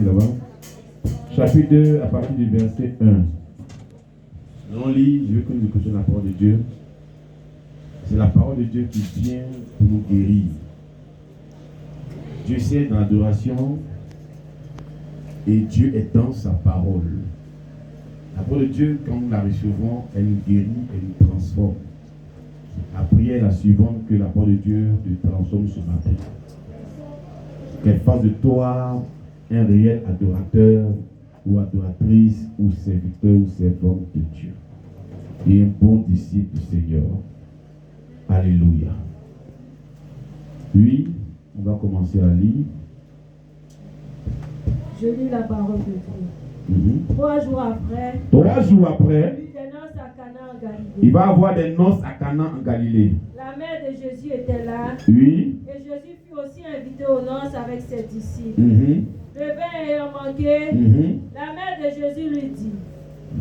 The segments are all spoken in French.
là-bas. Chapitre 2, à partir du verset 1. On lit, je veux que nous écoutions la parole de Dieu. C'est la parole de Dieu qui vient pour nous guérir. Dieu sait dans l'adoration et Dieu est dans sa parole. La parole de Dieu, quand nous la recevons, elle nous guérit, elle nous transforme. La prière la suivante, que la parole de Dieu te transforme ce matin. Qu'elle fasse de toi un réel adorateur ou adoratrice ou serviteur ou servante de Dieu. Et un bon disciple du Seigneur. Alléluia. Puis, on va commencer à lire. Je lis la parole de Dieu. 3 jours après, il va avoir des noces à Cana en Galilée. La mère de Jésus était là. Oui. Et Jésus fut aussi invité aux noces avec ses disciples. Le vin ayant manqué, la mère de Jésus lui dit,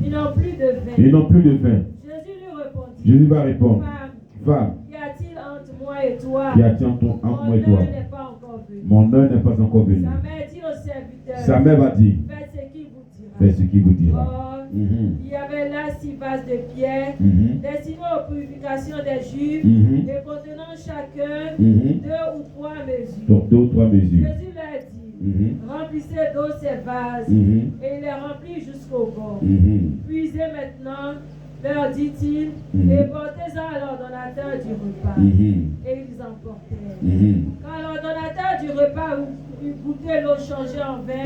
ils n'ont plus de vin. Jésus lui répondit. Jésus va répondre. Femme, qu'y a-t-il entre moi et toi? Mon heure n'est pas encore venue. Mon heure n'est pas encore venue. Sa mère dit au serviteur. Sa mère va dire. Faites ce qu'il vous dira. Or, il y avait là 6 vases de pierre destinés aux purifications des Juifs et contenant chacun 2 ou 3 mesures. Donc 2 ou 3 mesures. Jésus leur dit, remplissez d'eau ces vases et il les remplit jusqu'au bord. Puisez maintenant, leur dit-il, et portez-en à l'ordonnateur du repas. Et ils emportèrent. Quand l'ordonnateur du repas eut goûté l'eau changée en vin,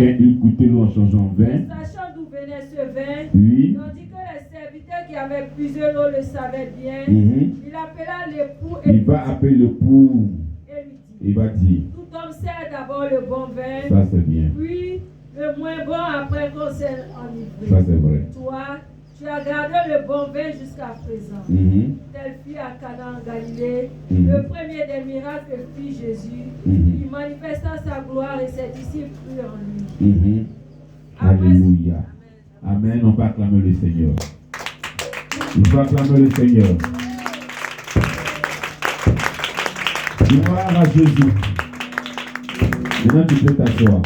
sachant d'où venait ce vin, tandis que les serviteurs qui avaient puisé l'eau le savaient bien, il appela l'époux et il va appeler l'époux et lui dit, il va dire, tout homme sert d'abord le bon vin, ça c'est bien, puis le moins bon après qu'on s'est enivré. Ça c'est vrai. Toi, tu as gardé le bon vin jusqu'à présent. Tel fut à Cana en Galilée, le premier des miracles que fit Jésus. Il manifesta sa gloire et ses disciples crurent en lui. Alléluia. Amen. On va acclamer le Seigneur. Il faut acclamer le Seigneur. Gloire à Jésus. Maintenant tu peux t'asseoir.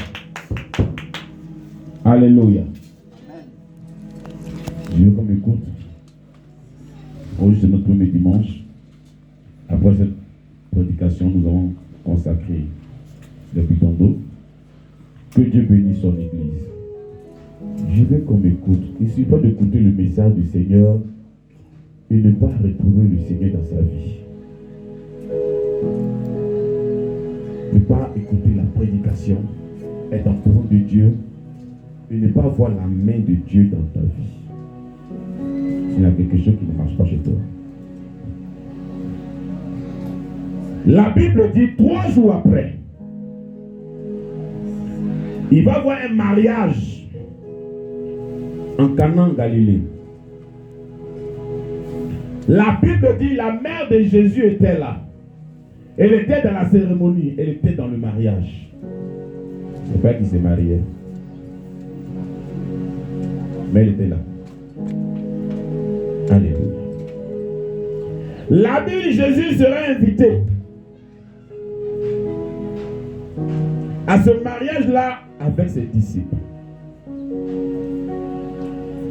Alléluia. Je veux qu'on m'écoute. Aujourd'hui, c'est notre premier dimanche. Après cette prédication, nous avons consacré depuis tantôt. Que Dieu bénisse son Église. Je veux qu'on m'écoute. Il ne suffit pas d'écouter le message du Seigneur et ne pas retrouver le Seigneur dans sa vie. Ne pas écouter la prédication, être en présence de Dieu et ne pas voir la main de Dieu dans ta vie. Il y a quelque chose qui ne marche pas chez toi. La Bible dit 3 jours après, il va y avoir un mariage en Cana en Galilée. La Bible dit la mère de Jésus était là. Elle était dans la cérémonie, elle était dans le mariage. C'est pas qui s'est marié, mais elle était là. Alléluia. La Bible, Jésus serait invité à ce mariage-là avec ses disciples.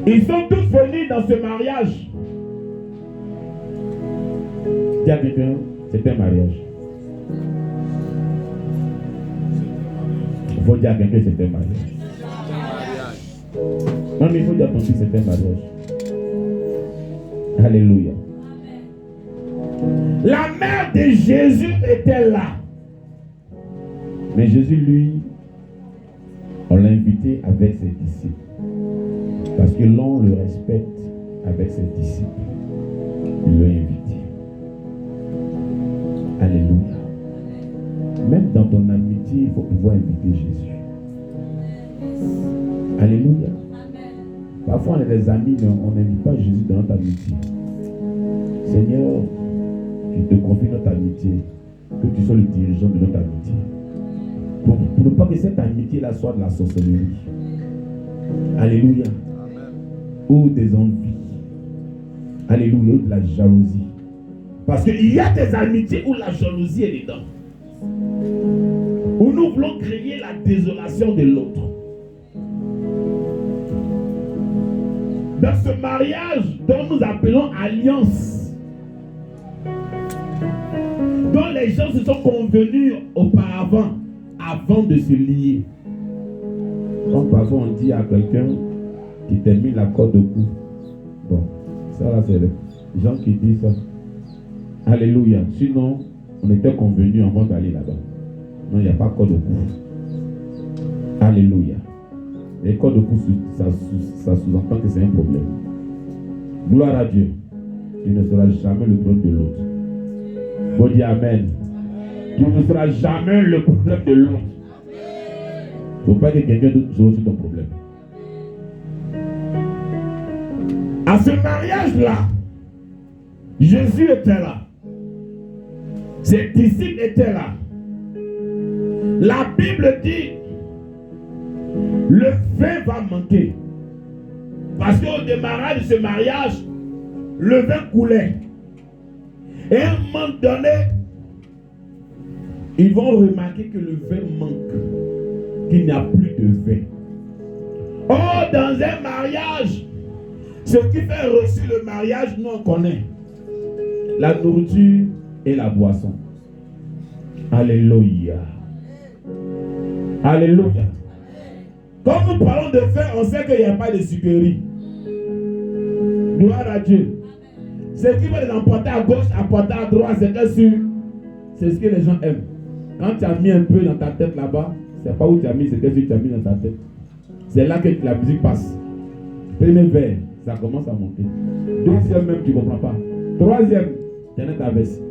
Ils sont tous venus dans ce mariage. Dis à quelqu'un, c'est un mariage. Il faut dire à quelqu'un, c'est un mariage. Non, mais il faut dire à ton fils, c'est un mariage. Alléluia. La mère de Jésus était là. Mais Jésus, lui, on l'a invité avec ses disciples. Parce que l'on le respecte avec ses disciples. Il l'a invité. Alléluia. Même dans ton amitié, il faut pouvoir inviter Jésus. Alléluia. Parfois, on est des amis, mais on n'invite pas Jésus dans notre amitié. Seigneur, je te confie notre amitié. Que tu sois le dirigeant de notre amitié. Pour ne pas que cette amitié-là soit de la sorcellerie. Alléluia. Amen. Ou des envies. Alléluia. Ou de la jalousie. Parce qu'il y a des amitiés où la jalousie est dedans. Où nous voulons créer la désolation de l'autre. dans ce mariage dont nous appelons alliance, dont les gens se sont convenus auparavant, avant de se lier. Comme parfois on dit à quelqu'un qui t'a mis la corde au cou. Bon, ça là c'est les gens qui disent ça. Alléluia. Sinon, on était convenus avant d'aller là-bas. Non, il n'y a pas de corde au cou. Alléluia. Les cordes au cou, ça sous-entend que c'est un problème. Gloire à Dieu. Tu ne seras jamais le problème de l'autre. Bon, dis Amen. Tu ne seras jamais le problème de l'autre. Il ne faut pas que quelqu'un d'autre soit aussi ton problème. À ce mariage-là, Jésus était là. Ses disciples étaient là. La Bible dit, le vin va manquer. Parce qu'au démarrage de ce mariage, le vin coulait. Et à un moment donné, ils vont remarquer que le vin manque, qu'il n'y a plus de vin. Or, dans un mariage, ce qui fait réussir le mariage, nous on connaît. La nourriture et la boisson. Alléluia. Alléluia. Quand nous parlons de vin, on sait qu'il n'y a pas de sucrerie. Gloire à Dieu. Ce qui va les emporter à gauche, emporter à droite, c'est ce que les gens aiment. Quand tu as mis un peu dans ta tête là-bas, c'est pas où tu as mis, c'est ce que tu as mis dans ta tête. C'est là que la musique passe. Premier verre, ça commence à monter. Deuxième même, tu ne comprends pas. Troisième, tu en as ta veste.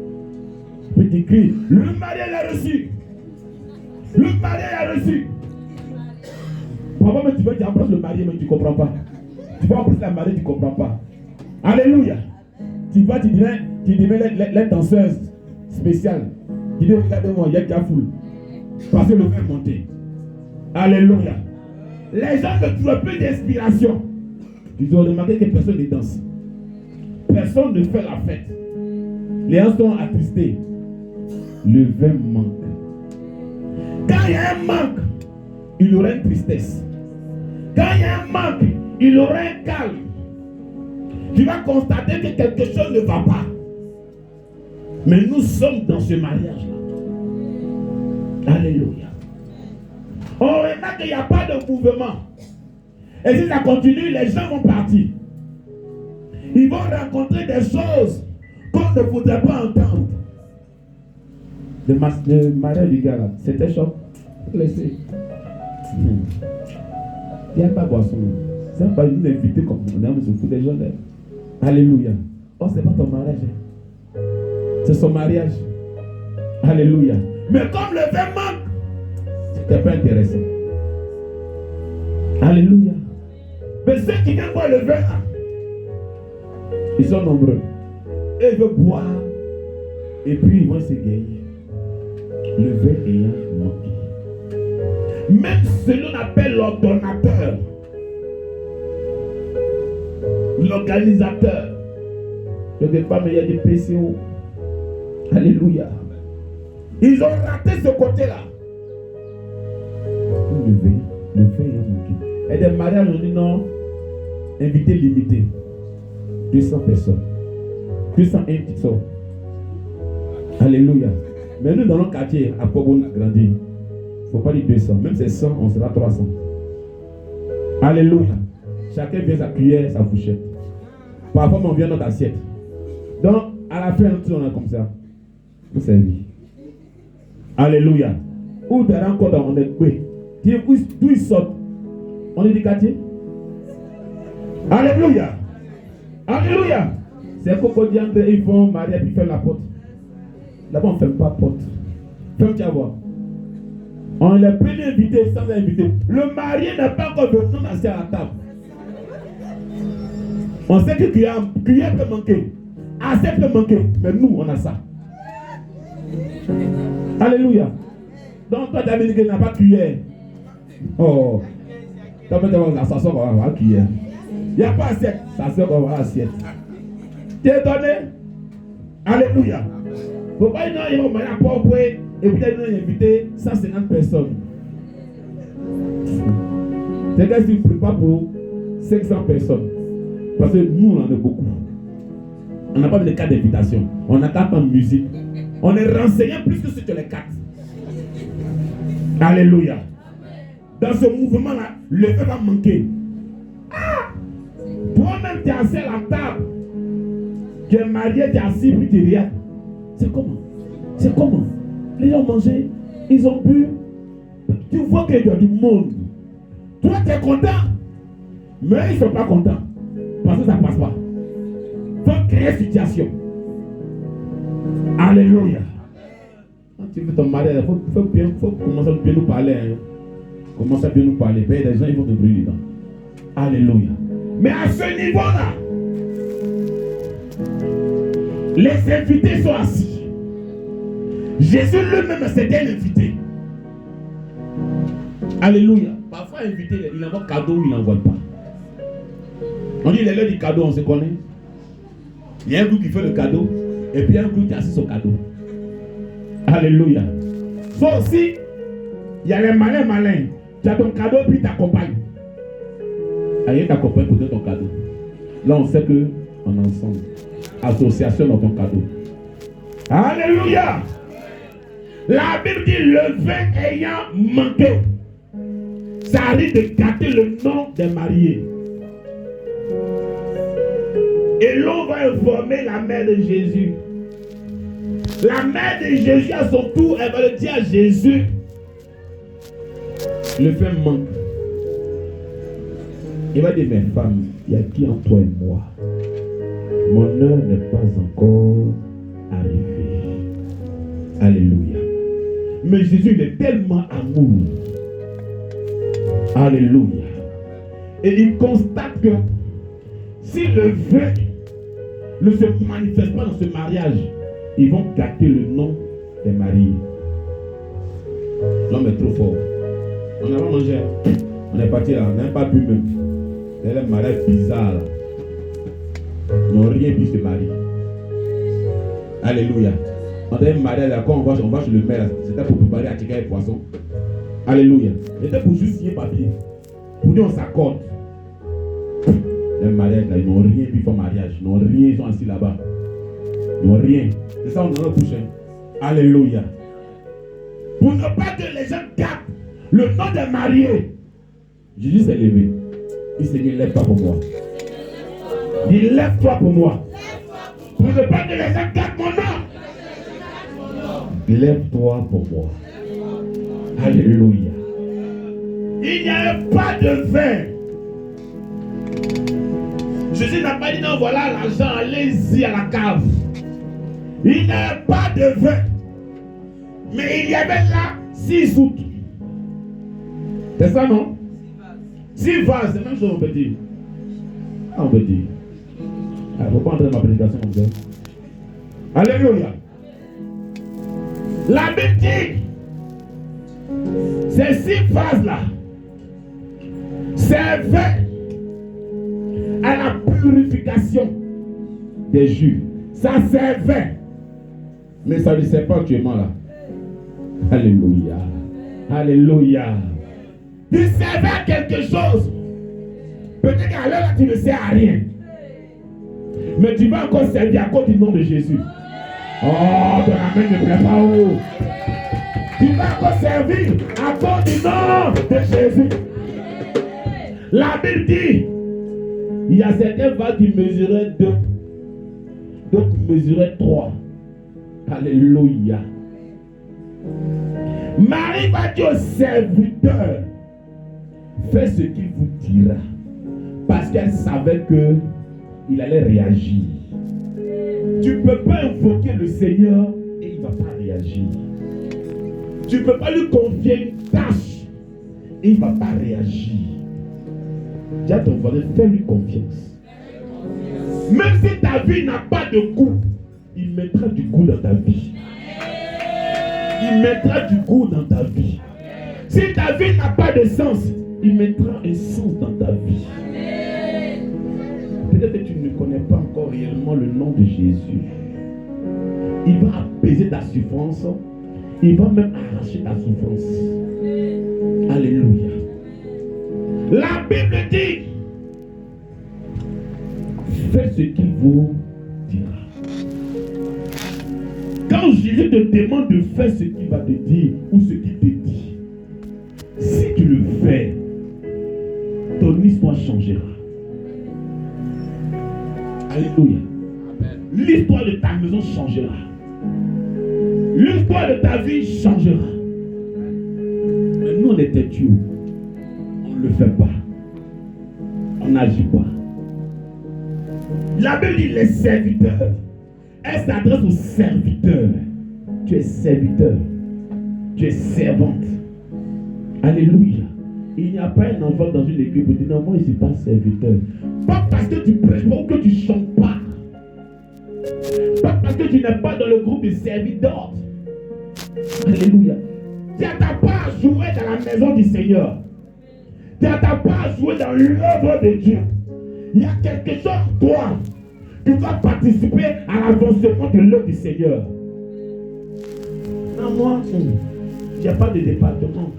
Petit cri, le mariage a reçu. Le mariage a reçu. Papa, mais tu veux dire embrasse le marié, mais tu ne comprends pas. Tu vas embrasser la mariée, tu ne comprends pas. Alléluia. Tu vas, tu deviens les danseuses spéciales. Tu dis, regardez-moi, il y a déjà foule. Parce que le vin est monté. Alléluia. Les gens ne trouvent plus d'inspiration. Ils ont remarqué que personne ne danse. Personne ne fait la fête. Les gens sont attristés. Le vin manque. Quand il y a un manque, il y aura une tristesse. Quand il y a un manque, il y aura un calme. Tu vas constater que quelque chose ne va pas. Mais nous sommes dans ce mariage-là. Alléluia. On remarque qu'il n'y a pas de mouvement. Et si ça continue, les gens vont partir. Ils vont rencontrer des choses qu'on ne voudrait pas entendre. Le mariage du gars là, c'était chaud. Laissez. Il n'y a pas de boisson. C'est pas nous inviter comme on aime se foutre des gens là. Alléluia. Oh, c'est pas ton mariage. C'est son mariage. Alléluia. Mais comme le vin manque, c'était pas intéressant. Alléluia. Mais ceux qui viennent boire le vin, ils sont nombreux. Et ils veulent boire. Et puis ils vont s'égayer. Le vin ayant manqué. Même ce que l'on appelle l'ordonnateur, l'organisateur, je ne sais pas, mais il y a des PCO. Alléluia. Ils ont raté ce côté-là. Le vin ayant manqué. Et des mariages, on dit non, invité limité. 200 personnes. 201 qui sont. Alléluia. Mais nous, dans notre quartier, à Pogo, on a grandi. Il ne faut pas dire 200. Même c'est 100, on sera 300. Alléluia. Chacun vient sa cuillère, sa fourchette. Parfois, on vient notre assiette. Donc, à la fin, on a comme ça. Vous savez. Alléluia. Où tu as encore dans mon écoué. D'où ils sortent. On est du quartier. Alléluia. Alléluia. C'est Coco Diandre, ils font marier puis faire la porte. Là-bas, on ne ferme pas la porte. Ferme, tu vas voir. On les premiers invités sans inviter. Le marié n'est pas encore venu assis à la table. On sait que cuillère peut manquer. Assiette peut manquer. Mais nous, on a ça. Alléluia. Donc, toi, tu as dit qu'il n'a pas de cuillère. Oh. Toi, tu vas ça sort, on va avoir cuillère. Il n'y a pas assiette. Ça sort, on va avoir assiette. Tu es donné. Alléluia. Faut pas dire non, ils vont marier à Port-Boué et puis ils vont inviter 150 personnes. C'est que si tu ne prépares pour 500 personnes. Parce que nous, on en a beaucoup. On n'a pas de carte d'invitation. On n'a qu'à en musique. On est renseigné plus que sur les cartes. Alléluia. Dans ce mouvement-là, le feu va manquer. Ah! Toi-même, tu es assis à la table. Tu es marié, tu es assis, puis tu regardes. C'est comment? C'est comment? Les gens ont mangé, ils ont bu. Tu vois qu'il y a du monde. Toi, tu es content. Mais ils ne sont pas contents. Parce que ça ne passe pas. Il faut créer une situation. Alléluia. Quand tu veux ton mariage, il faut commencer à bien nous parler. Hein. Commence à bien nous parler. Ben, les gens ils vont te brûler dedans. Alléluia. Mais à ce niveau-là, les invités sont assis. Jésus lui-même c'était l'invité. Alléluia. Parfois invité, il envoie cadeau ou il n'envoie pas. On dit les l'heure du cadeau, on se connaît. Il y a un groupe qui fait le cadeau et puis il y a un groupe qui assiste au cadeau. Alléluia. Ça aussi, il y a les malins. Tu as ton cadeau puis t'accompagnes. Rien t'accompagne pour donner ton cadeau. Là, on sait que on est ensemble. Association dans ton cadeau. Alléluia. La Bible dit le vin ayant manqué. Ça arrive de gâter le nom des mariés. Et l'on va informer la mère de Jésus. La mère de Jésus, à son tour, elle va le dire à Jésus. Le vin manque. Il va dire, mes femmes, il y a qui en toi et moi? Mon heure n'est pas encore arrivée. Alléluia. Mais Jésus, il est tellement amour. Alléluia. Et il constate que si le vin ne se manifeste pas dans ce mariage, ils vont gâter le nom des mariés. L'homme est trop fort. On n'a pas mangé. On est parti là, on n'a pas bu même. C'est un mariage bizarre là. Ils n'ont rien vu se marier. Alléluia. On a un mariage là, quand on va chez le maire, c'était pour préparer à tirer les poissons. Alléluia. C'était pour juste signer papier. Pour dire on s'accorde. Les mariages là, ils n'ont rien vu pour mariage. Ils n'ont rien, ils sont assis là-bas. Ils n'ont rien. C'est ça, on en a couché. Alléluia. Pour ne pas que les gens gardent le nom des mariés. Jésus s'est levé. Il s'est dit, lève-toi pour moi. Il dit, lève-toi pour moi. Pour ne pas que les gens gardent mon nom. Lève-toi pour moi. Alléluia. Il n'y a pas de vin. Jésus n'a pas dit non, voilà l'argent, allez-y à la cave. Il n'y a pas de vin. Mais il y avait là 6 août. C'est ça, non? 6 vases, c'est la même chose, on peut dire. On peut dire. Il ne faut pas entrer dans ma prédication comme ça. Alléluia. La Bible dit, ces 6 vases-là servaient à la purification des Juifs. Ça servait. Mais ça ne sert pas actuellement là. Alléluia. Alléluia. Tu servais à quelque chose. Peut-être qu'à l'heure là, tu ne sers à rien. Mais tu vas encore servir à cause du nom de Jésus. Oh, ton amen ne plaît pas haut. Tu vas encore servir à cause du nom de Jésus. La Bible dit, il y a certains vases qui mesuraient 2, d'autres mesuraient 3. Alléluia. Marie va dire au serviteur, fais ce qu'il vous dira. Parce qu'elle savait qu'il allait réagir. Tu ne peux pas invoquer le Seigneur et il ne va pas réagir. Tu ne peux pas lui confier une tâche et il ne va pas réagir. Dis à ton voisin, fais-lui confiance. Même si ta vie n'a pas de goût, il mettra du goût dans ta vie. Il mettra du goût dans ta vie. Si ta vie n'a pas de sens, il mettra un sens dans ta vie. Peut-être que tu ne connais pas encore réellement le nom de Jésus. Il va apaiser ta souffrance. Il va même arracher ta souffrance. Alléluia. La Bible dit vous dira. Quand Jésus te demande de faire ce qu'il va te dire ou ce qu'il te dit, si tu le fais, ton histoire changera. Alléluia. L'histoire de ta maison changera. L'histoire de ta vie changera. Mais nous, on est têtus. On ne le fait pas. On n'agit pas. La Bible dit les serviteurs. Elle s'adresse aux serviteurs. Tu es serviteur. Tu es servante. Alléluia. Il n'y a pas un enfant dans une équipe qui dit non, moi je ne suis pas serviteur. Pas parce que tu prêches pas ou que tu ne chantes pas. Pas parce que tu n'es pas dans le groupe de serviteurs. Alléluia. Tu n'as pas à jouer dans la maison du Seigneur. Tu n'as pas à jouer dans l'œuvre de Dieu. Il y a quelque chose, toi, qui va participer à l'avancement de l'œuvre du Seigneur. Non, moi, il n'y a pas de département.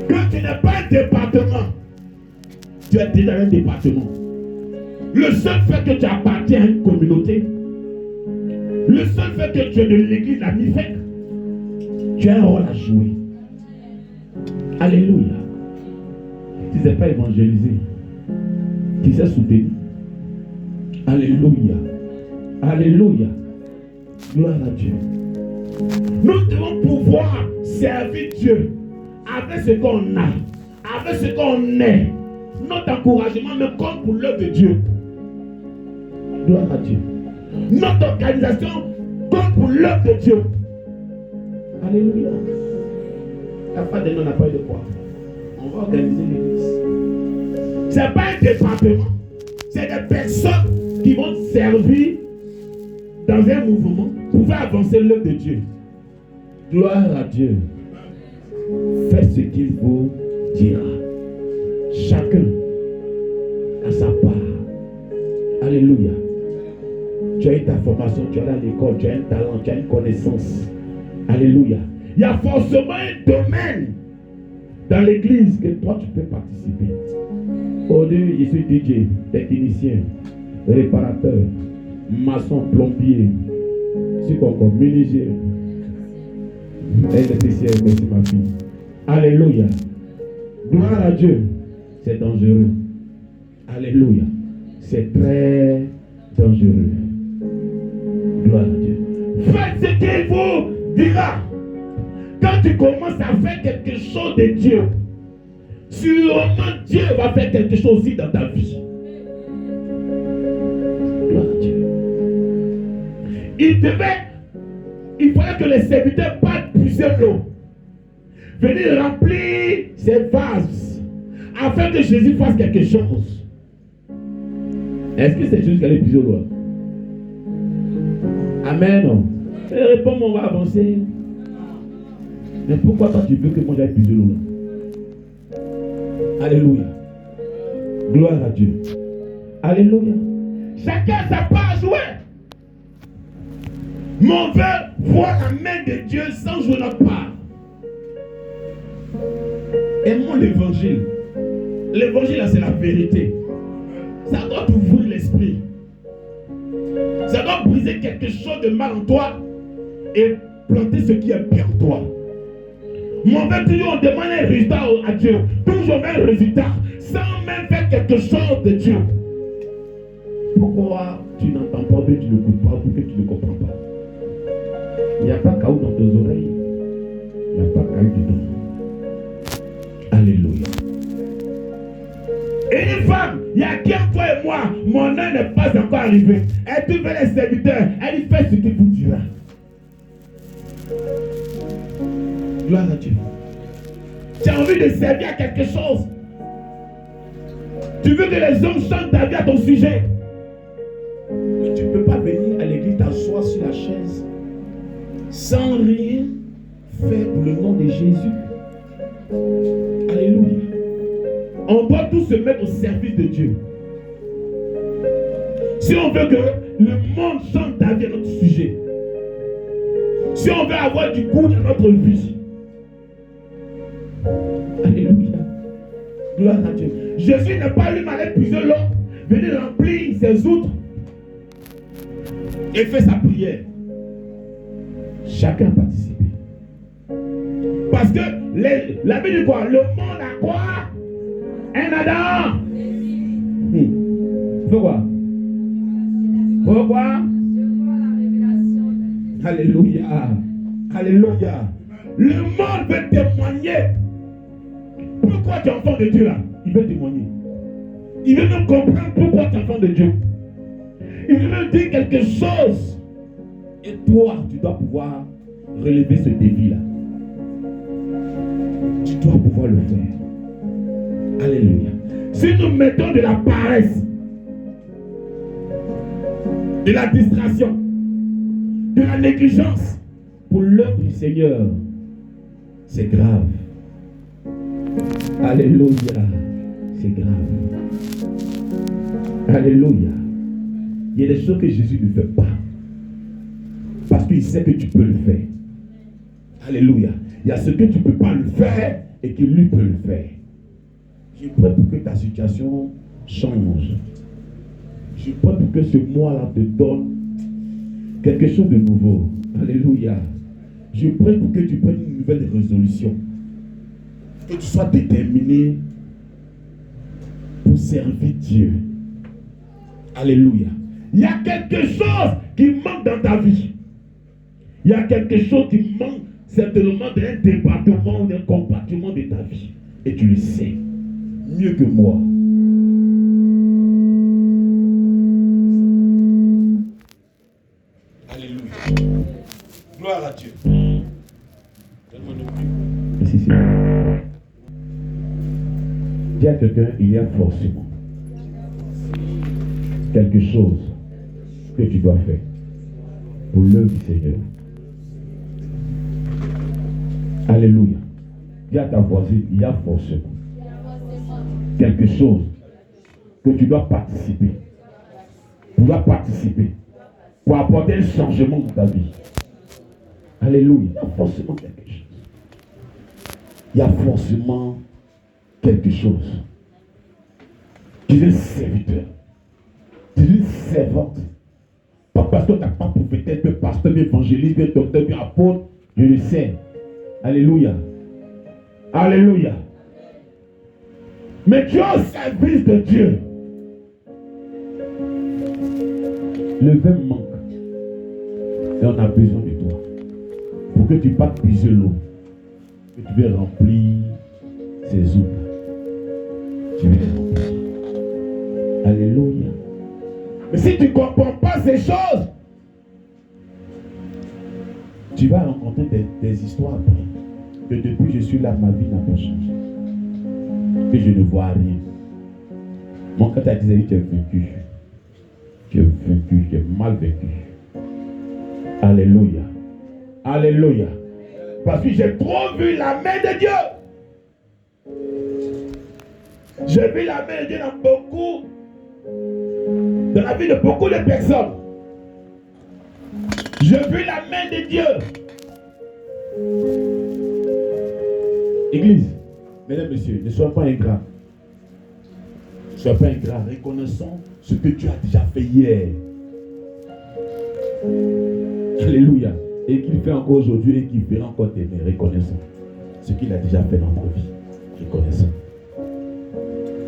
Que tu n'es pas un département, tu es déjà un département. Le seul fait que tu appartiens à une communauté, le seul fait que tu es de l'église à mi-fait, tu as un rôle à jouer. Alléluia. Tu ne sais pas évangéliser. Tu sais soutenir. Alléluia. Alléluia. Gloire à Dieu. Nous devons pouvoir servir Dieu avec ce qu'on a, avec ce qu'on est. Notre encouragement me compte pour l'œuvre de Dieu. Gloire à Dieu. Notre organisation compte pour l'œuvre de Dieu. Alléluia. La part de nous n'a pas eu de quoi. On va organiser l'église. Ce n'est pas un département. C'est des personnes qui vont servir dans un mouvement pour faire avancer l'œuvre de Dieu. Gloire à Dieu. Faites ce qu'il vous dira. Chacun a sa part. Alléluia. Tu as eu ta formation, tu es à l'école, tu as un talent, tu as une connaissance. Alléluia. Il y a forcément un domaine dans l'église que toi tu peux participer. Au lieu, je suis DJ, technicien, réparateur, maçon, plombier, encore menuisier, électricien, merci ma fille. Alléluia. Gloire à Dieu. C'est dangereux. Alléluia. C'est très dangereux. Gloire à Dieu. Faites ce qu'il vous dira. Quand tu commences à faire quelque chose de Dieu, sûrement Dieu va faire quelque chose aussi dans ta vie. Gloire à Dieu. Il fallait que les serviteurs partent puiser l'eau. Venir remplir ces vases afin que Jésus fasse quelque chose. Est-ce que c'est Jésus qui allait puiser l'eau? Amen. Réponds, on va avancer. Mais pourquoi toi tu veux que moi j'aille puiser l'eau là? Alléluia. Gloire à Dieu. Alléluia. Chacun a sa part à jouer. Mais on veut voir la main de Dieu sans jouer notre part. Aimons l'évangile. L'évangile, c'est la vérité. Ça doit t'ouvrir l'esprit. Ça doit briser quelque chose de mal en toi et planter ce qui est bien en toi. Mais on veut toujours demander un résultat à Dieu. Toujours un résultat sans même faire quelque chose de Dieu. Pourquoi tu n'entends pas Dieu, tu ne l'écoutes pas, ou que tu ne comprends pas? Il n'y a pas caillou dans tes oreilles. Il n'y a pas caillou dedans. Alléluia. Et une femme, il y a qui en toi et moi, mon heure n'est pas encore arrivé. Elle trouve les serviteurs, elle lui fait ce qu'il vous dira. Gloire à Dieu. Tu as envie de servir à quelque chose. Tu veux que les hommes chantent ta vie à ton sujet. Mais tu ne peux pas venir à l'église t'asseoir sur la chaise sans rien faire pour le nom de Jésus. Alléluia. On doit tous se mettre au service de Dieu. Si on veut que le monde chante ta vie à notre sujet, si on veut avoir du goût dans notre vie, alléluia. Gloire à Dieu. Jésus n'est pas lui allé puiser l'eau, venir remplir ses outres et fait sa prière. Chacun participe. Parce que la Bible dit quoi? Le monde a quoi? Un Adam. Pourquoi? Pourquoi? Alléluia. Alléluia. Le monde veut témoigner. Pourquoi tu es enfant de Dieu là? Il veut témoigner. Il veut même comprendre pourquoi tu es enfant de Dieu. Il veut même dire quelque chose. Et toi, tu dois pouvoir relever ce défi-là. Tu dois pouvoir le faire. Alléluia. Si nous mettons de la paresse, de la distraction, de la négligence pour l'œuvre du Seigneur, c'est grave. Alléluia. C'est grave. Alléluia. Il y a des choses que Jésus ne fait pas. Parce qu'il sait que tu peux le faire. Alléluia. Il y a ce que tu ne peux pas le faire et que lui peut le faire. Je prie pour que ta situation change. Je prie pour que ce mois-là te donne quelque chose de nouveau. Alléluia. Je prie pour que tu prennes une nouvelle résolution. Que tu sois déterminé pour servir Dieu. Alléluia. Il y a quelque chose qui manque dans ta vie. Il y a quelque chose qui manque certainement d'un département ou d'un compartiment de ta vie. Et tu le sais mieux que moi. Alléluia. Gloire à Dieu. Ici, c'est. Dis à quelqu'un, il y a forcément quelque chose que tu dois faire pour l'œuvre du Seigneur. Alléluia. Dis à ta voisine, il y a forcément quelque chose que tu dois participer. Tu dois participer pour apporter un changement dans ta vie. Alléluia. Il y a forcément quelque chose. Il y a forcément quelque chose. Tu es serviteur. Tu es servante. Pas parce que tu n'as pas prophétisé, que pasteur, évangéliste, que docteur, que apôtre. Je le sais. Alléluia. Alléluia. Mais tu es au service de Dieu. Le vin manque. Et on a besoin de toi. Pour que tu partes puiser l'eau. Que tu veux remplir ces eaux. Tu veux les remplir. Alléluia. Mais si tu ne comprends pas ces choses, tu vas rencontrer des histoires après. Que depuis je suis là, ma vie n'a pas changé. Que je ne vois rien. Mon quand tu as dit, tu es vaincu. Tu es vaincu, tu es mal vaincu. Alléluia. Alléluia. Parce que j'ai trop vu la main de Dieu. J'ai vu la main de Dieu dans la vie de beaucoup de personnes. J'ai vu la main de Dieu. Église, mesdames, messieurs, ne sois pas ingrat. Ne sois pas ingrat. Reconnaissons ce que tu as déjà fait hier. Alléluia. Et qu'il fait encore aujourd'hui et qu'il fera encore demain. Reconnaissons ce qu'il a déjà fait dans notre vie. Reconnaissons.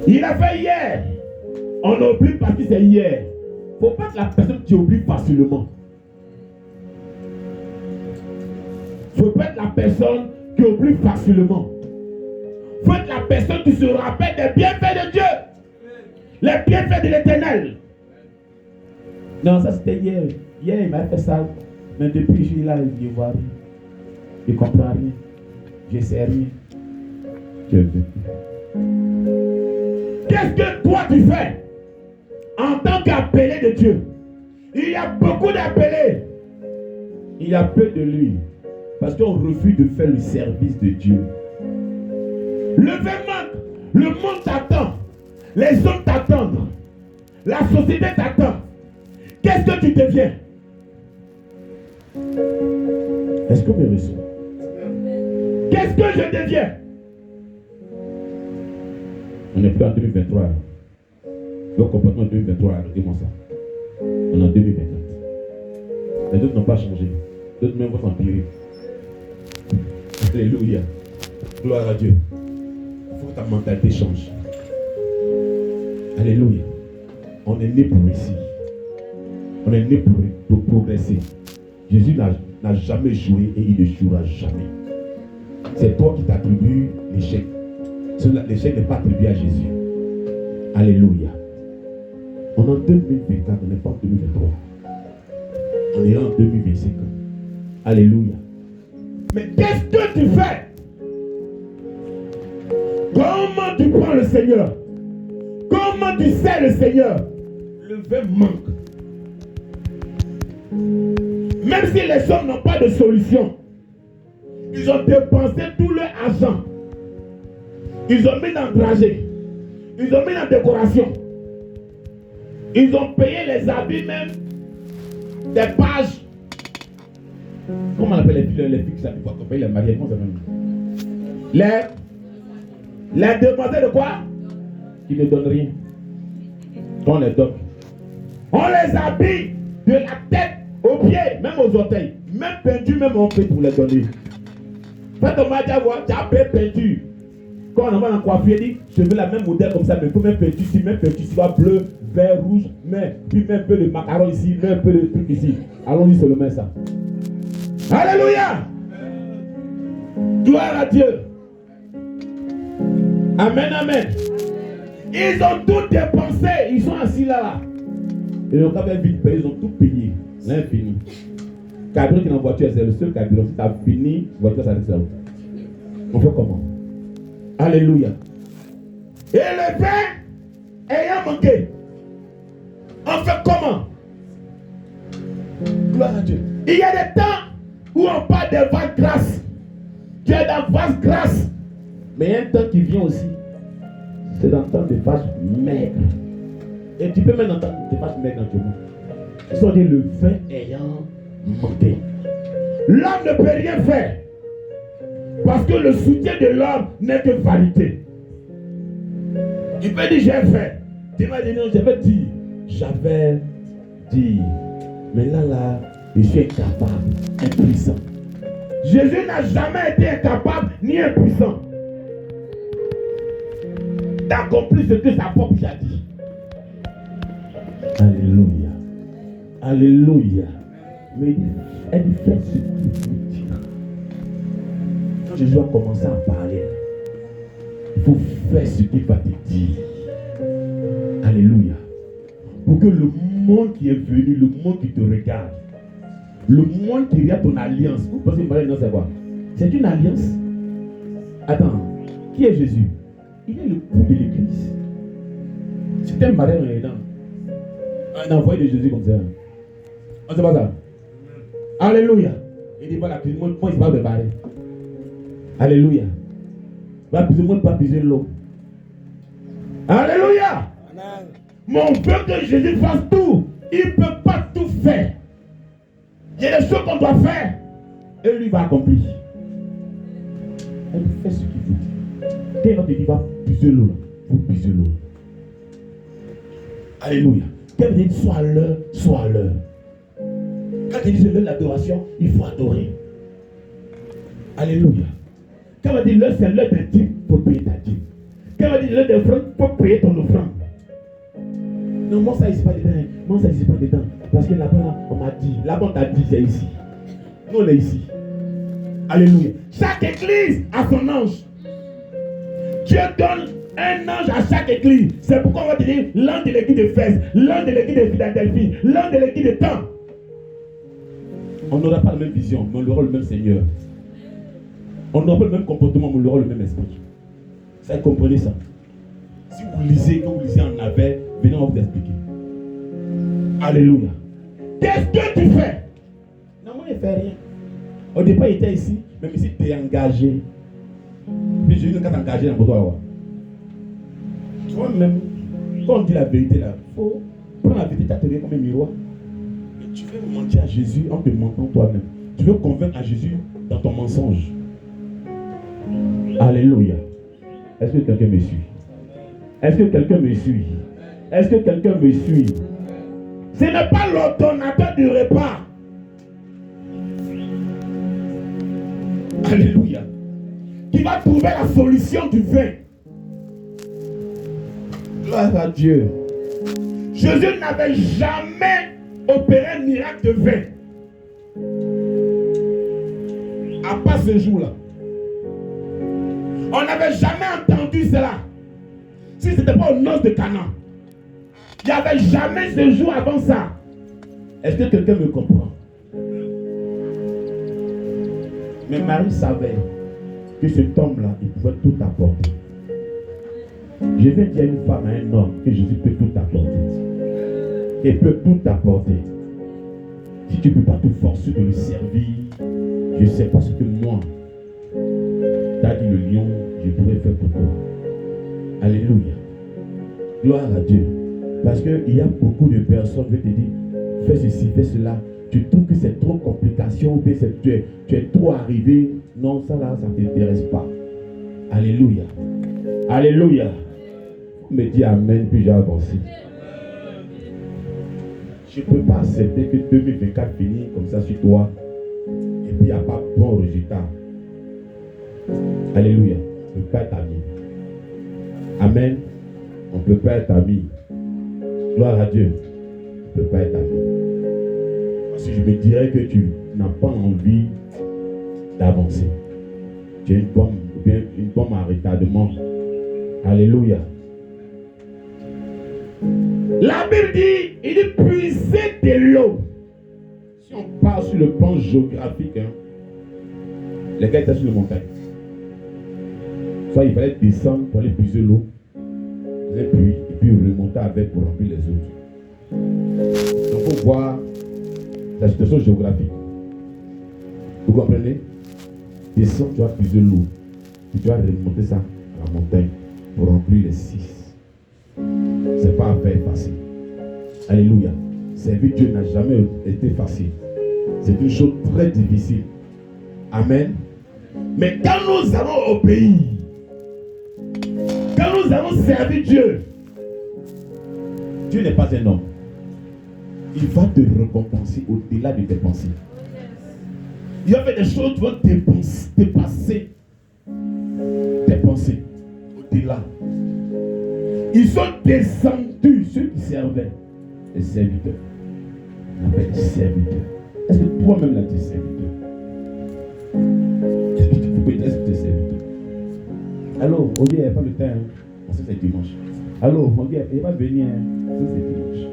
Il a fait hier. On oublie parce que c'est hier. Il ne faut pas être la personne qui oublie facilement. Il ne faut pas être la personne qui oublie facilement. Il faut être la personne qui se rappelle des bienfaits de Dieu. Les bienfaits de l'Éternel. Non, ça c'était hier. Hier, il m'a fait ça. Mais depuis, je suis là, je ne vois rien. Je ne comprends rien. Je ne sais rien. Je veux. Qu'est-ce que toi tu fais en tant qu'appelé de Dieu? Il y a beaucoup d'appelés. Il y a peu de lui. Parce qu'on refuse de faire le service de Dieu. Le vin manque. Le monde t'attend. Les hommes t'attendent. La société t'attend. Qu'est-ce que tu deviens? Est-ce que me reçoit? Qu'est-ce que je deviens? On n'est plus en 2023. Donc, complètement 2023, dis-moi ça. On est en 2024. Les autres n'ont pas changé. D'autres même vont s'empirer. Alléluia. Gloire à Dieu. Il faut que ta mentalité change. Alléluia. On est né pour réussir. On est né pour progresser. Jésus n'a jamais échoué et il n'échouera jamais. C'est toi qui t'attribues l'échec. L'échec n'est pas attribué à Jésus. Alléluia. On est en 2024, on n'est pas en 2023. On est en 2025. Alléluia. Mais qu'est-ce que tu fais? Comment tu prends le Seigneur? Comment tu sais le Seigneur? Le vin manque. Même si les hommes n'ont pas de solution, ils ont dépensé tout leur argent. Ils ont mis dans le trajet. Ils ont mis dans la décoration. Ils ont payé les habits même des pages. Comment on appelle les filles qui s'habillent pour accompagner les mariés? Comment ça s'appelle? Les dépensés de quoi? Qui ne donnent rien. On les donne. On les habille de la tête aux pieds, même aux orteils. Même peinture, même on paye pour les donner. Faites ton mari à voir, tu as payé peinture. Quand on va en coiffure, il dit, je veux la même modèle comme ça, mais il faut même peinture ici, même peinture ici, bleu, vert, rouge, mais puis même un peu de macaron ici, même un peu de truc ici. Allons-y seulement ça. Alléluia! Gloire à Dieu. Amen, amen. Ils ont tout dépensé. Ils sont assis là. Ils n'ont pas fait vite payer, ils ont tout payé. L'infini. Carburant qui est dans la voiture, c'est le seul carburant. Si tu as fini, la voiture s'arrête là. On fait comment? Alléluia. Et le pain ayant manqué, on fait comment? Gloire à Dieu. Il y a des temps où on parle de vaste grâce. Tu es dans vaste grâce. Mais il y a un temps qui vient aussi. C'est dans le temps de vaches maigres. Et tu peux même entendre des vaches maigres dans ton monde. Ils sont dit le vin ayant manqué. L'homme ne peut rien faire. Parce que le soutien de l'homme n'est que vanité. Il peut dire j'ai fait. Tu m'as dit non, j'avais dit. J'avais dit. Mais là, je suis incapable, impuissant. Jésus n'a jamais été incapable ni impuissant d'accomplir ce que sa propre a dit. Alléluia. Alléluia. Mais elle fait ce qu'il veut dire. Quand Jésus a commencé à parler, il faut faire ce qu'il va te dire. Alléluia. Pour que le monde qui est venu, le monde qui te regarde, le monde qui regarde ton alliance, vous pensez que l'alliance c'est quoi? C'est une alliance. Attends, qui est Jésus? Il est le pouls de l'église. C'est un mariage dans les dents. Un envoyé de Jésus comme ça. On ne sait pas ça. Alléluia. Il dit voilà, moi il ne s'est pas préparé. Alléluia. Moi je ne pas piser l'eau. Alléluia. Mais on veut que Jésus fasse tout. Il ne peut pas tout faire. Il y a des choses qu'on doit faire. Et lui va accomplir. Elle fait ce qu'il veut. Dès qu'on te dit va piser l'eau, il faut piser l'eau. Alléluia. Quand il dit soit à l'heure, soit à l'heure. Quand il dit c'est l'adoration, il faut adorer. Alléluia. Quand il dit l'heure, c'est l'heure d'un dîme, il faut payer ta dîme. Quand il dit l'heure d'un offrande, il faut payer ton offrande. Non, moi ça ici pas dedans. Moi ça ici pas dedans. Parce que là-bas, on m'a dit. Là-bas, on t'a dit, c'est ici. Nous, on est ici. Alléluia. Chaque église a son ange. Dieu donne un ange à chaque église. C'est pourquoi on va te dire l'un de l'église de Fès, l'un de l'église de Philadelphie, l'un de l'église de Temps. On n'aura pas la même vision, mais on aura le même Seigneur. On n'aura pas le même comportement, mais on aura le même esprit. Ça, comprenez ça. Si vous lisez, quand vous lisez en avait, venez, on va vous expliquer. Alléluia. Qu'est-ce que tu fais? Non, moi, je ne fais rien. Au départ, il était ici, même ici, tu es engagé. Puis j'ai eu le cas engagé dans votre loi. Toi-même, quand on dit la vérité, là, il faut prendre la vérité à te comme un miroir. Mais tu veux mentir à Jésus en te mentant toi-même. Tu veux convaincre à Jésus dans ton mensonge. Alléluia. Est-ce que quelqu'un me suit? Est-ce que quelqu'un me suit? Est-ce que quelqu'un me suit? Ce n'est pas l'ordonnateur du repas Alléluia. Qui va trouver la solution du vin. Gloire à Dieu. Jésus n'avait jamais opéré un miracle de vin. À part ce jour-là. On n'avait jamais entendu cela. Si ce n'était pas aux noces de Cana. Il n'y avait jamais ce jour avant ça. Est-ce que quelqu'un me comprend? Mais Marie savait que cet homme-là, il pouvait tout apporter. Je vais dire à une femme, à un homme, que Jésus peut tout apporter. Il peut tout apporter. Si tu ne peux pas te forcer de le servir, je ne sais pas ce que moi, t'as dit le lion, je pourrais faire pour toi. Alléluia. Gloire à Dieu. Parce qu'il y a beaucoup de personnes qui te disent, fais ceci, fais cela. Tu trouves que c'est trop complication, tu es trop arrivé. Non, ça là, ça ne t'intéresse pas. Alléluia. Alléluia. Me dis amen, puis j'ai avancé. Je ne peux pas accepter que 2024 finisse comme ça sur toi et puis il n'y a pas de bon résultat. Alléluia. On ne peut pas être amis. Amen. On ne peut pas être amis. Gloire à Dieu. On ne peut pas être amis. Parce que je me dirais que tu n'as pas envie d'avancer. Tu es une bombe à retardement. Alléluia. La Bible dit, il dit puiser de l'eau. Si on part sur le plan géographique, les gars étaient sur la montagne. Soit il fallait descendre pour aller puiser l'eau, et puis remonter avec pour remplir les autres. Donc il faut voir la situation géographique. Vous comprenez? Descendre, tu vas puiser l'eau. Puis tu vas remonter ça à la montagne pour remplir les 6. C'est pas un affaire facile. Alléluia. Servir Dieu n'a jamais été facile. C'est une chose très difficile. Amen. Mais quand nous allons obéir, quand nous allons servir Dieu, Dieu n'est pas un homme. Il va te récompenser au-delà de tes pensées. Il y a des choses qui vont dépasser tes pensées. Au-delà. Ils sont descendus, ceux qui servaient, les serviteurs. On appelle les serviteurs. Est-ce que toi-même là tu es serviteur? Est-ce que tu peux être serviteur? Allô, on dit il n'y a pas le temps. On sait que c'est dimanche. Allô, on dit il n'y a pas venir. On sait que c'est dimanche.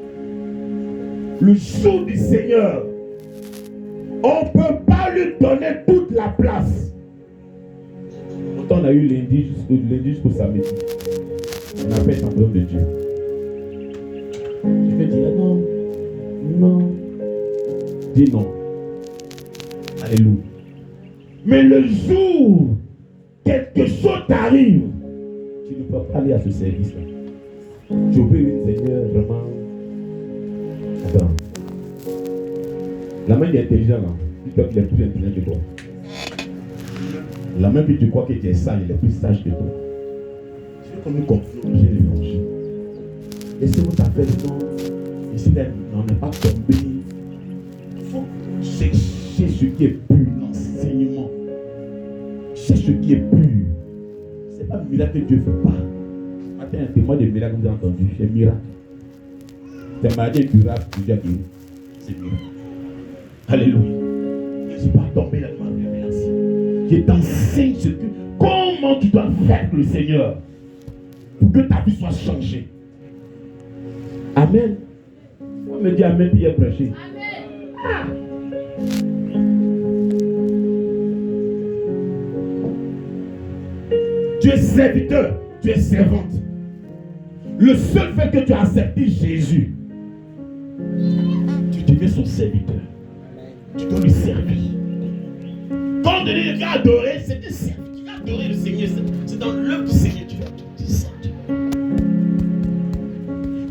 Le jour du Seigneur, on ne peut pas lui donner toute la place. Autant on a eu lundi jusqu'au samedi. On appelle ça l'homme de Dieu. Je vais dire non. Dis non. Alléluia. Mais le jour, quelque chose t'arrive, tu ne peux pas aller à ce service-là. Tu obéis le Seigneur vraiment. Attends. La main est intelligente là. Tu crois qu'il est plus intelligent que toi. La main que tu crois que tu es sage, il est plus sage que toi. Comme nous comprenons l'évangile. Laissez-vous taper le nom. Ici, on n'est pas tombé. Il faut chercher ce qui est pur, l'enseignement. Chercher ce qui est pur. Ce n'est pas un miracle que Dieu ne fait pas. Attends, un témoin de miracle que vous avez entendu. C'est un miracle. C'est un maladie durable, Dieu a dit. C'est miracle. Alléluia. Je ne suis pas tombé dans la révélation. Je t'enseigne ce que. Comment tu dois faire pour le Seigneur. Pour que ta vie soit changée. Amen. On me dit amen puis il est prêché. Amen. Ah. Tu es serviteur, tu es servante. Le seul fait que tu as accepté Jésus, tu deviens son serviteur. Tu dois lui servir. Quand on dit qu'il va adorer, c'est de servir. Tu vas adorer le Seigneur. C'est dans l'œuvre du Seigneur que tu vas servir.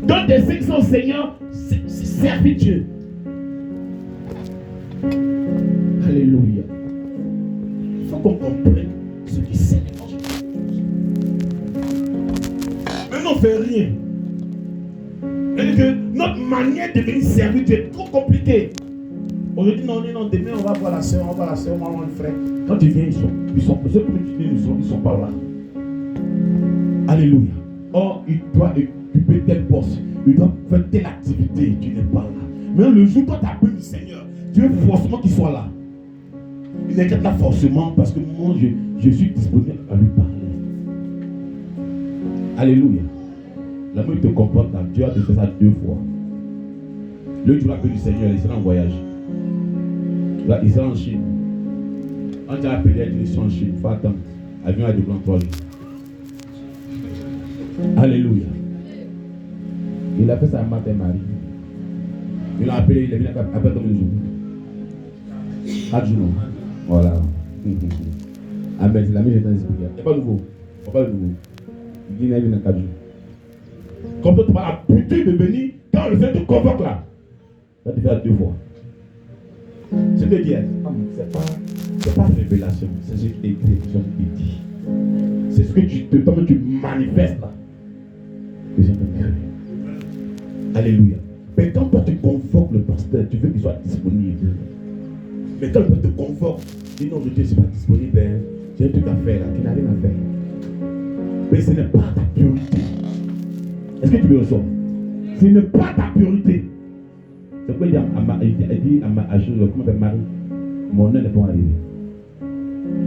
Dans tes sections, Seigneur, c'est servir Dieu. Alléluia. Il faut qu'on comprenne ce qui c'est l'évangile. Mais on ne fait rien. C'est-à-dire que notre manière de venir servir Dieu est trop compliquée. Aujourd'hui, non, demain on va voir la soeur, on va voir la soeur, on va voir le frère. Quand tu viens, ils sont pas là. Alléluia. Or, il doit occuper tel poste, il doit faire telle activité, tu n'es pas là. Mais le jour où toi tu as besoin du Seigneur, tu veux forcément qu'il soit là. Il n'est pas là forcément parce que moi je suis disponible à lui parler. Alléluia. L'amour te comporte là. Dieu a fait ça 2 fois. Le jour appelé du Seigneur, il sera en voyage. Là, il sera en Chine. On t'a appelé à direction en Chine. Faut attendre. Avion à déployer 3 jours. Alléluia. Il a fait ça à Marthe et Marie. Il l'a appelé, il est venu après comme le jour. 4 jours. Voilà. Amen. C'est la même chose dans l'esprit. Il n'est pas nouveau. Il n'est pas nouveau. Il vient dans 4 jours. Comme toi, tu as l'habitude de venir, quand le Seigneur te convoque là, tu vas te faire 2 fois. Ce que dit, c'est pas révélation, c'est ce qui est écrit, qui dit. C'est ce que tu manifestes là. Alléluia. Mais quand toi tu convoques le pasteur, tu veux qu'il soit disponible. Mais quand il te convoque, dis non, je ne suis pas disponible, j'ai un truc à faire là, tu n'as rien à faire. Mais ce n'est pas ta priorité. Est-ce que tu me reçois? Ce n'est pas ta priorité. C'est pourquoi il dit à Marie, mon heure n'est pas arrivée.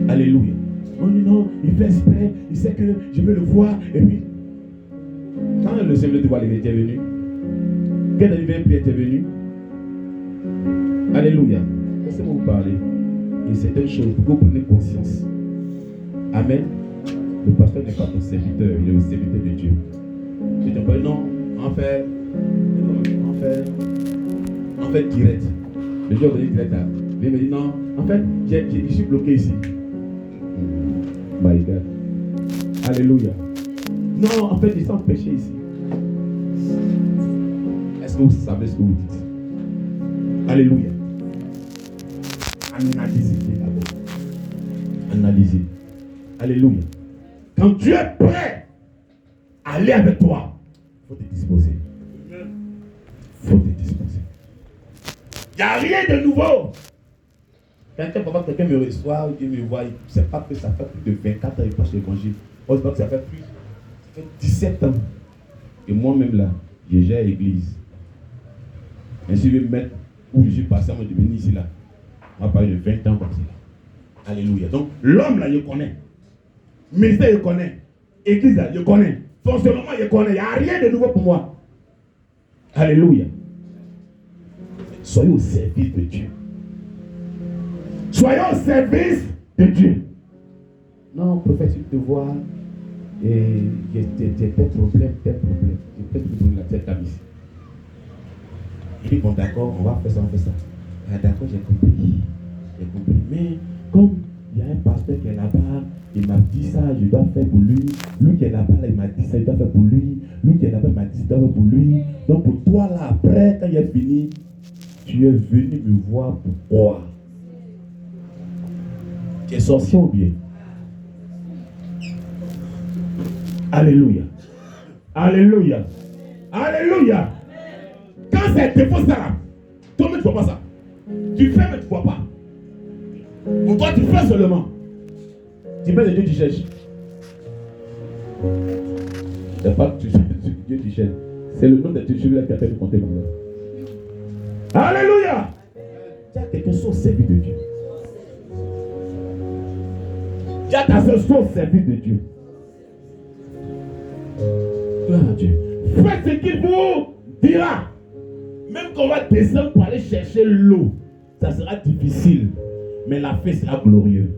Alléluia. Non, il fait exprès, il sait que je vais le voir, et puis, quand le Seigneur te voit, il était venu. Quel anniversaire était venu? Alléluia. Laissez-moi vous parler. Et c'est une chose, pour que vous preniez conscience. Amen. Le pasteur n'est pas ton serviteur, il est le serviteur de Dieu. Je te dis non, en fait direct. Le Dieu a donné direct là. Il me dit non, en fait, je suis bloqué ici. My God. Alléluia. Non, en fait, je sens péché ici. Est-ce que vous savez ce que vous dites? Alléluia. Analysez d'abord. Analysez. Alléluia. Quand Dieu est prêt à aller avec toi, il faut te disposer. Il faut te disposer. Il n'y a rien de nouveau. Quand quelqu'un me reçoit ou Dieu me voit, c'est pas que ça fait plus de 24 ans qu'il passe l'évangile. C'est pas que ça fait 17 ans. Et moi-même là, je gère l'église. Ainsi, je vais me mettre où je suis passé, moi je vais venir ici là. On va parler de 20 ans comme ça. Alléluia. Donc, l'homme là, je connais. Ministère, je connais. Église là, je connais. Fonctionnement, je connais. Il n'y a rien de nouveau pour moi. Alléluia. Soyez au service de Dieu. Soyons au service de Dieu. Non, prophète, tu te vois, et j'ai tel problème. J'ai peut-être la tête à ici. Il dit, bon, d'accord, on va faire ça. Ah, d'accord, j'ai compris. Mais comme il y a un pasteur qui est là-bas, il m'a dit ça, je dois faire pour lui. Lui qui est là-bas, là, il m'a dit ça, je dois faire pour lui. Lui qui est là-bas, il m'a dit ça, je dois faire pour lui. Donc pour toi, là, après, quand il est fini, tu es venu me voir pourquoi? Tu es sorcier ou bien? Alléluia. Alléluia. Alléluia. Quand c'est défaut ça là, toi-même tu ne vois pas ça. Tu fais mais tu ne vois pas. Pour toi tu fais seulement. Tu mets les dieux tu cherches. C'est pas que Dieu tu cherches. C'est le nom de celui-là qui a fait le compter comme ça. Alléluia. Il y a quelqu'un qui est au service de Dieu. Il y a ta soeur au service de Dieu. Gloire à Dieu. Faites ce qu'il vous dira. Même qu'on va descendre pour aller chercher l'eau, ça sera difficile. Mais la fête sera glorieuse.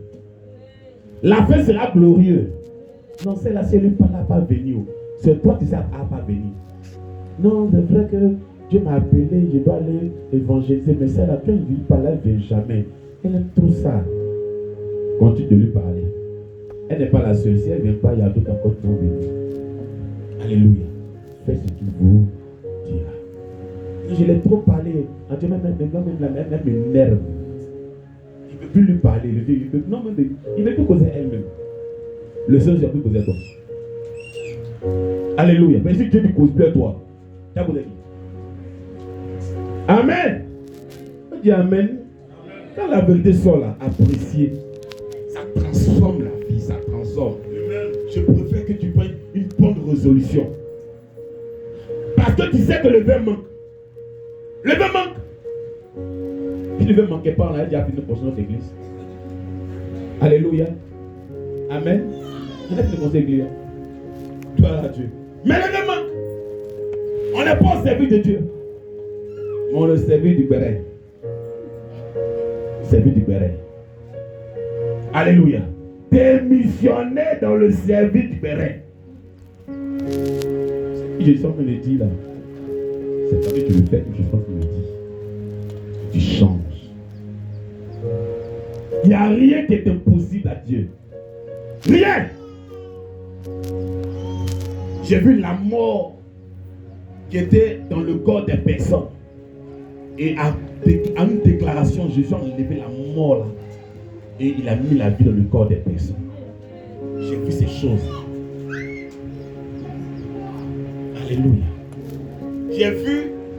La fête sera glorieuse. Non, c'est la cellule pas là, pas venir. C'est toi qui sais pas venir. Non, c'est vrai que Dieu m'a appelé, je dois aller évangéliser. Mais celle-là, quand il ne parle, elle ne vient jamais. Elle aime trop ça. Continue de lui parler. Elle n'est pas la seule. Si elle ne vient pas, il y a d'autres encore qui vont venir. Alléluia. Faites ce qu'il vous dira. Je l'ai trop parlé. Dieu même m'énerve. Il ne peut plus lui parler. Il ne peut plus causer elle-même. Le seul, c'est plus causer à toi. Alléluia. Mais si Dieu ne cause plus à toi, tu as causé qui? Amen. On dit Amen. Quand la vérité sort là, appréciez. Ça transforme la vie, ça transforme. Je préfère que tu prennes une bonne résolution. Parce que tu sais que le vin manque. Le vin manque. Si le vin ne manquait pas, on a déjà fini pour notre église. Alléluia. Amen. On a fini pour notre église. Gloire à Dieu. Mais le vin manque. On n'est pas au service de Dieu. Mais on est au service du béret. Service du béret. Alléluia. Démissionner dans le service du béret. Je sens que le dit là. C'est pas que tu le fais, je sens que le dit. Tu changes. Il n'y a rien qui est impossible à Dieu. Rien. J'ai vu la mort qui était dans le corps des personnes. Et à une déclaration, Jésus a enlevé la mort là. Et il a mis la vie dans le corps des personnes. J'ai vu ces choses. Alléluia. J'ai vu